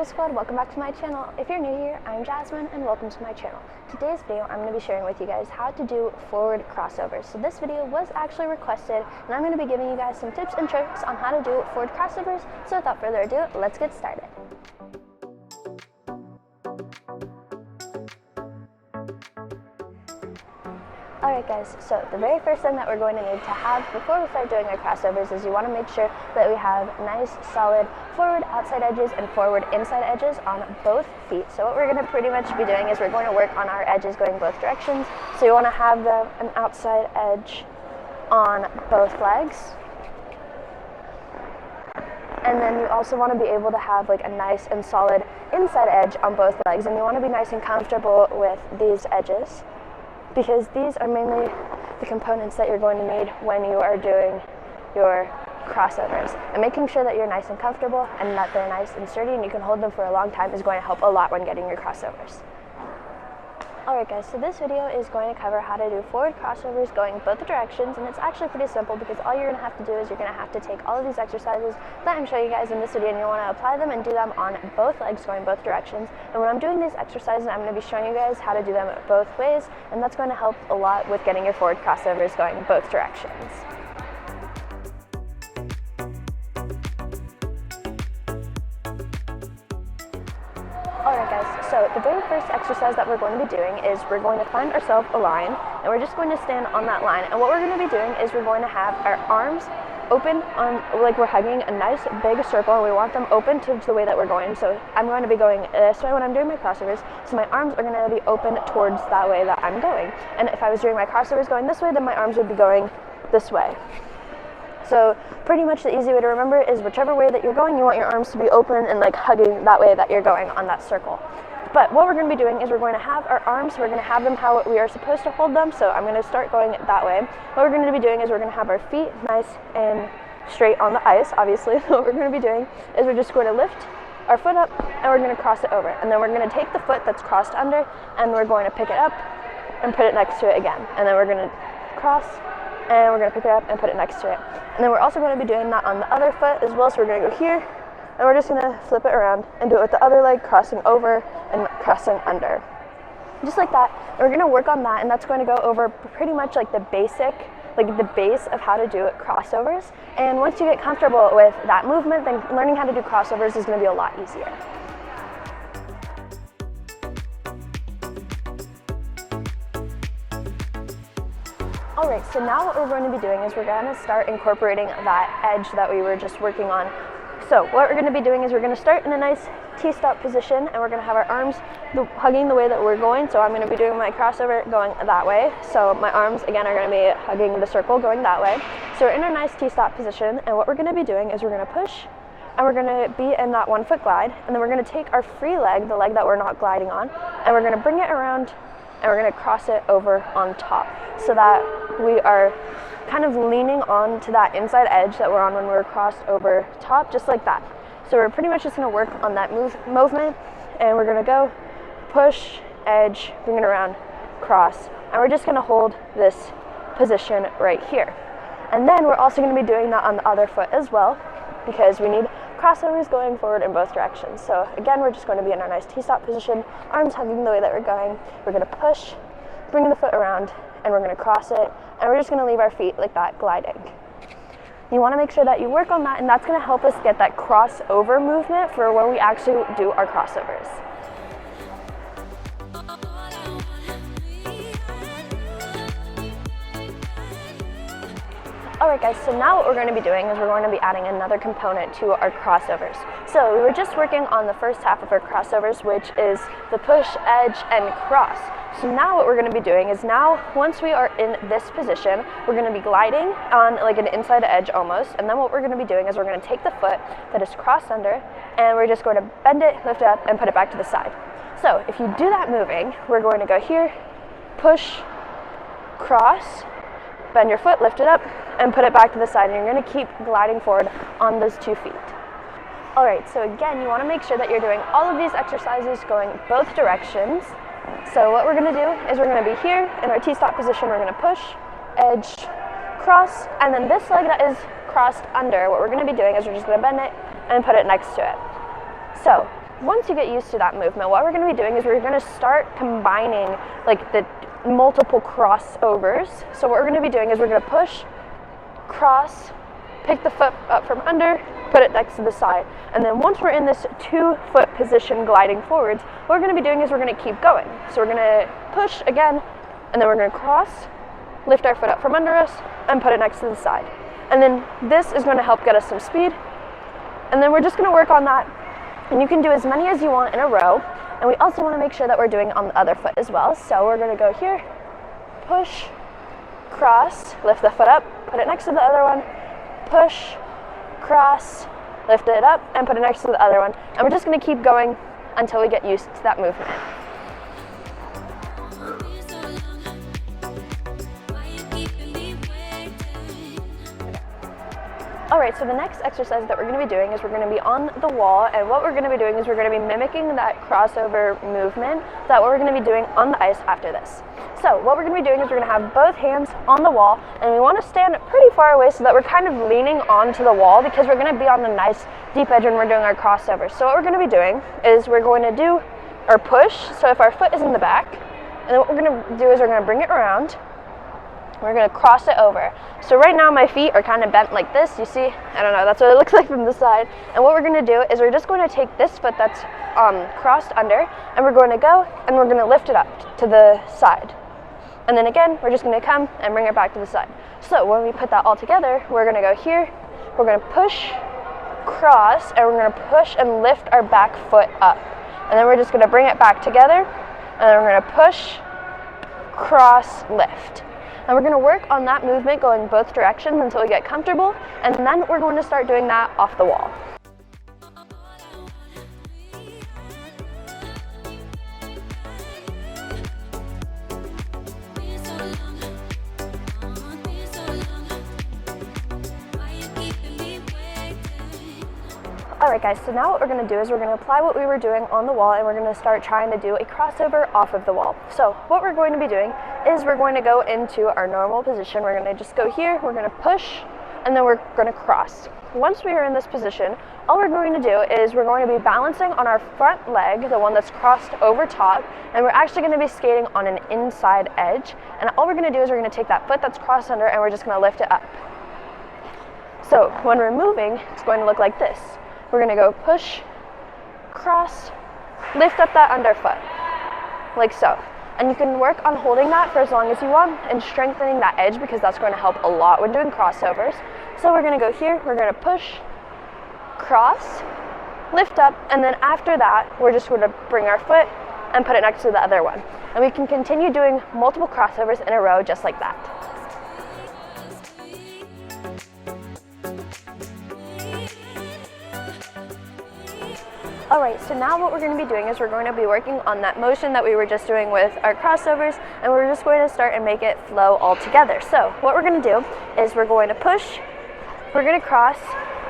cool squad, welcome back to my channel. If you're new here, I'm Jasmine and welcome to my channel. Today's video, I'm going to be sharing with you guys how to do forward crossovers. So this video was actually requested and I'm going to be giving you guys some tips and tricks on how to do forward crossovers. So without further ado, let's get started. Alright guys, so the very first thing that we're going to need to have before we start doing our crossovers is you want to make sure that we have nice, solid forward outside edges and forward inside edges on both feet. So what we're going to pretty much be doing is we're going to work on our edges going both directions. So you want to have an outside edge on both legs. And then you also want to be able to have like a nice and solid inside edge on both legs. And you want to be nice and comfortable with these edges, because these are mainly the components that you're going to need when you are doing your crossovers. And making sure that you're nice and comfortable and that they're nice and sturdy and you can hold them for a long time is going to help a lot when getting your crossovers. Alright guys, so this video is going to cover how to do forward crossovers going both directions, and it's actually pretty simple because all you're going to have to do is you're going to have to take all of these exercises that I'm showing you guys in this video and you want to apply them and do them on both legs going both directions. And when I'm doing these exercises, I'm going to be showing you guys how to do them both ways, and that's going to help a lot with getting your forward crossovers going both directions. Alright guys, so the very first exercise that we're going to be doing is we're going to find ourselves a line, and we're just going to stand on that line. And what we're going to be doing is we're going to have our arms open on, like we're hugging a nice big circle, and we want them open to the way that we're going. So I'm going to be going this way when I'm doing my crossovers, so my arms are going to be open towards that way that I'm going. And if I was doing my crossovers going this way, then my arms would be going this way. So pretty much the easy way to remember is whichever way that you're going, you want your arms to be open and like hugging that way that you're going on that circle. But what we're going to be doing is we're going to have our arms, we're going to have them how we are supposed to hold them. So I'm going to start going that way. What we're going to be doing is we're going to have our feet nice and straight on the ice, obviously. What we're going to be doing is we're just going to lift our foot up and we're going to cross it over. And then we're going to take the foot that's crossed under and we're going to pick it up and put it next to it again. And then we're going to cross and we're going to pick it up and put it next to it. And then we're also going to be doing that on the other foot as well. So we're going to go here, and we're just going to flip it around and do it with the other leg, crossing over and crossing under. Just like that. And we're going to work on that, and that's going to go over pretty much like the basic, like the base of how to do it crossovers. And once you get comfortable with that movement, then learning how to do crossovers is going to be a lot easier. Alright, so now what we're going to be doing is we're going to start incorporating that edge that we were just working on. So what we're going to be doing is we're going to start in a nice T-stop position, and we're going to have our arms hugging the way that we're going. So I'm going to be doing my crossover going that way. So my arms again are going to be hugging the circle going that way. So we're in a nice T-stop position, and what we're going to be doing is we're going to push, and we're going to be in that 1 foot glide, and then we're going to take our free leg, the leg that we're not gliding on, and we're going to bring it around and we're going to cross it over on top so that we are kind of leaning on to that inside edge that we're on when we're crossed over top, just like that. So we're pretty much just going to work on that movement, and we're going to go push, edge, bring it around, cross, and we're just going to hold this position right here. And then we're also going to be doing that on the other foot as well, because we need crossovers going forward in both directions. So again, we're just going to be in our nice T-stop position, arms hugging the way that we're going. We're going to push, bring the foot around, and we're going to cross it, and we're just going to leave our feet like that gliding. You want to make sure that you work on that, and that's going to help us get that crossover movement for when we actually do our crossovers. Alright guys, so now what we're going to be doing is we're going to be adding another component to our crossovers. So we were just working on the first half of our crossovers, which is the push, edge, and cross. So now what we're going to be doing is now, once we are in this position, we're going to be gliding on like an inside edge almost, and then what we're going to be doing is we're going to take the foot that is crossed under, and we're just going to bend it, lift it up, and put it back to the side. So if you do that moving, we're going to go here, push, cross, bend your foot, lift it up, and put it back to the side, and you're going to keep gliding forward on those 2 feet. Alright, so again, you want to make sure that you're doing all of these exercises going both directions. So what we're going to do is we're going to be here in our T-stop position, we're going to push, edge, cross, and then this leg that is crossed under, what we're going to be doing is we're just going to bend it and put it next to it. So once you get used to that movement, what we're going to be doing is we're going to start combining like the multiple crossovers. So what we're going to be doing is we're going to push, cross, pick the foot up from under, put it next to the side. And then once we're in this 2-foot position gliding forwards, what we're going to be doing is we're going to keep going. So we're going to push again, and then we're going to cross, lift our foot up from under us, and put it next to the side. And then this is going to help get us some speed. And then we're just going to work on that. And you can do as many as you want in a row. And we also want to make sure that we're doing on the other foot as well. So we're going to go here, push, cross, lift the foot up, put it next to the other one, push, cross, lift it up, and put it next to the other one. And we're just going to keep going until we get used to that movement. Alright, so the next exercise that we're going to be doing is we're going to be on the wall, and what we're going to be doing is we're going to be mimicking that crossover movement, that what we're going to be doing on the ice after this. So what we're going to be doing is we're going to have both hands on the wall, and we want to stand pretty far away so that we're kind of leaning onto the wall, because we're going to be on the nice deep edge when we're doing our crossovers. So what we're going to be doing is we're going to do our push, so if our foot is in the back, and then what we're going to do is we're going to bring it around. We're going to cross it over. So right now my feet are kind of bent like this, you see? I don't know, that's what it looks like from the side. And what we're going to do is we're just going to take this foot that's crossed under, and we're going to go and we're going to lift it up to the side. And then again, we're just going to come and bring it back to the side. So when we put that all together, we're going to go here, we're going to push, cross, and we're going to push and lift our back foot up. And then we're just going to bring it back together, and then we're going to push, cross, lift. And we're going to work on that movement going both directions until we get comfortable, and then we're going to start doing that off the wall. Alright guys, so now what we're going to do is we're going to apply what we were doing on the wall, and we're going to start trying to do a crossover off of the wall. So what we're going to be doing is we're going to go into our normal position. We're going to just go here, we're going to push, and then we're going to cross. Once we are in this position, all we're going to do is we're going to be balancing on our front leg, the one that's crossed over top, and we're actually going to be skating on an inside edge. And all we're going to do is we're going to take that foot that's crossed under, and we're just going to lift it up. So when we're moving, it's going to look like this. We're going to go push, cross, lift up that underfoot, like so. And you can work on holding that for as long as you want and strengthening that edge, because that's going to help a lot when doing crossovers. So we're going to go here, we're going to push, cross, lift up, and then after that, we're just going to bring our foot and put it next to the other one. And we can continue doing multiple crossovers in a row just like that. Alright, so now what we're going to be doing is we're going to be working on that motion that we were just doing with our crossovers, and we're just going to start and make it flow all together. So what we're going to do is we're going to push, we're going to cross,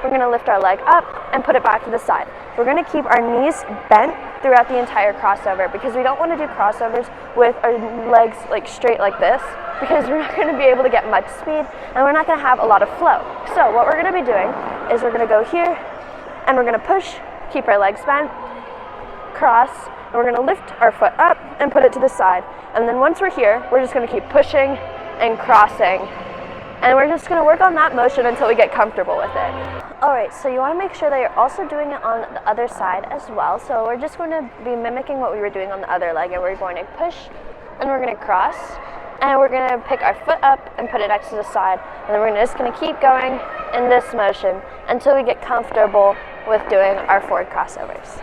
we're going to lift our leg up and put it back to the side. We're going to keep our knees bent throughout the entire crossover, because we don't want to do crossovers with our legs like straight like this, because we're not going to be able to get much speed and we're not going to have a lot of flow. So what we're going to be doing is we're going to go here and we're going to push, keep our legs bent, cross, and we're going to lift our foot up and put it to the side. And then once we're here, we're just going to keep pushing and crossing. And we're just going to work on that motion until we get comfortable with it. Alright, so you want to make sure that you're also doing it on the other side as well. So we're just going to be mimicking what we were doing on the other leg, and we're going to push, and we're going to cross, and we're going to pick our foot up and put it next to the side. And then we're just going to keep going in this motion until we get comfortable with doing our forward crossovers.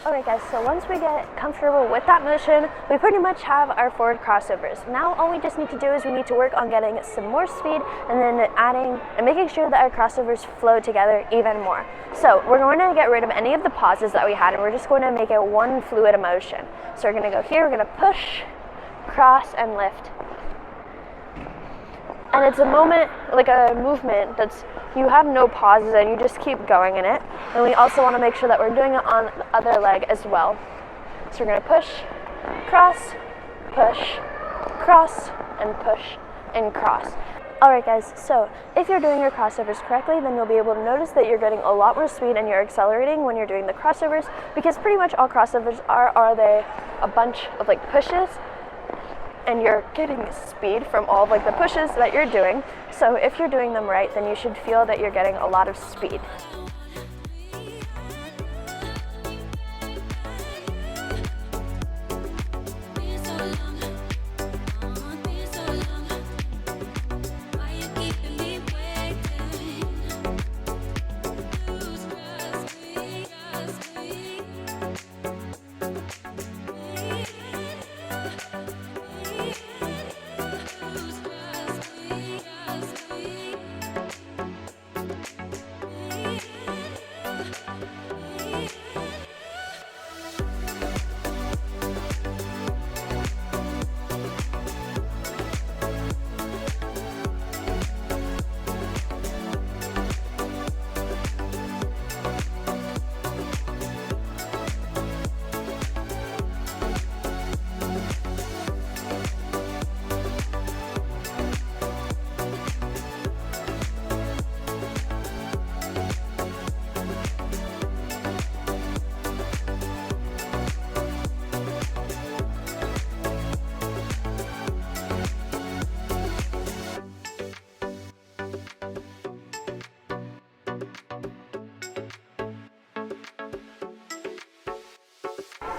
Alright guys, so once we get comfortable with that motion, we pretty much have our forward crossovers. Now all we just need to do is we need to work on getting some more speed, and then adding and making sure that our crossovers flow together even more. So we're going to get rid of any of the pauses that we had, and we're just going to make it one fluid motion. So we're going to go here, we're going to push, cross, and lift. And it's a moment, like a movement that's, you have no pauses and you just keep going in it. And we also want to make sure that we're doing it on the other leg as well. So we're going to push, cross, and push, and cross. Alright guys, so if you're doing your crossovers correctly, then you'll be able to notice that you're getting a lot more speed and you're accelerating when you're doing the crossovers, because pretty much all crossovers are they a bunch of like pushes, and you're getting speed from all of like the pushes that you're doing. So if you're doing them right, then you should feel that you're getting a lot of speed.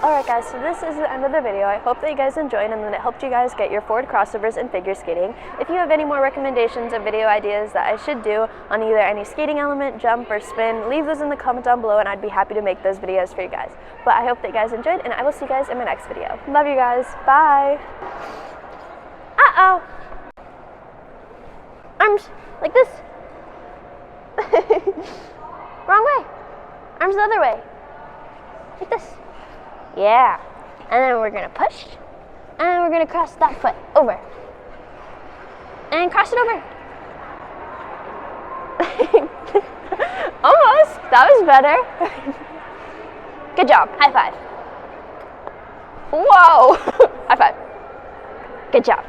Alright guys, so this is the end of the video. I hope that you guys enjoyed and that it helped you guys get your forward crossovers in figure skating. If you have any more recommendations of video ideas that I should do on either any skating element, jump, or spin, leave those in the comment down below and I'd be happy to make those videos for you guys. But I hope that you guys enjoyed and I will see you guys in my next video. Love you guys. Bye. Uh-oh. Arms like this. Wrong way. Arms the other way. Like this. Yeah, and then we're gonna push, and then we're gonna cross that foot over, and cross it over. Almost, that was better. Good job, high five. Whoa, high five. Good job.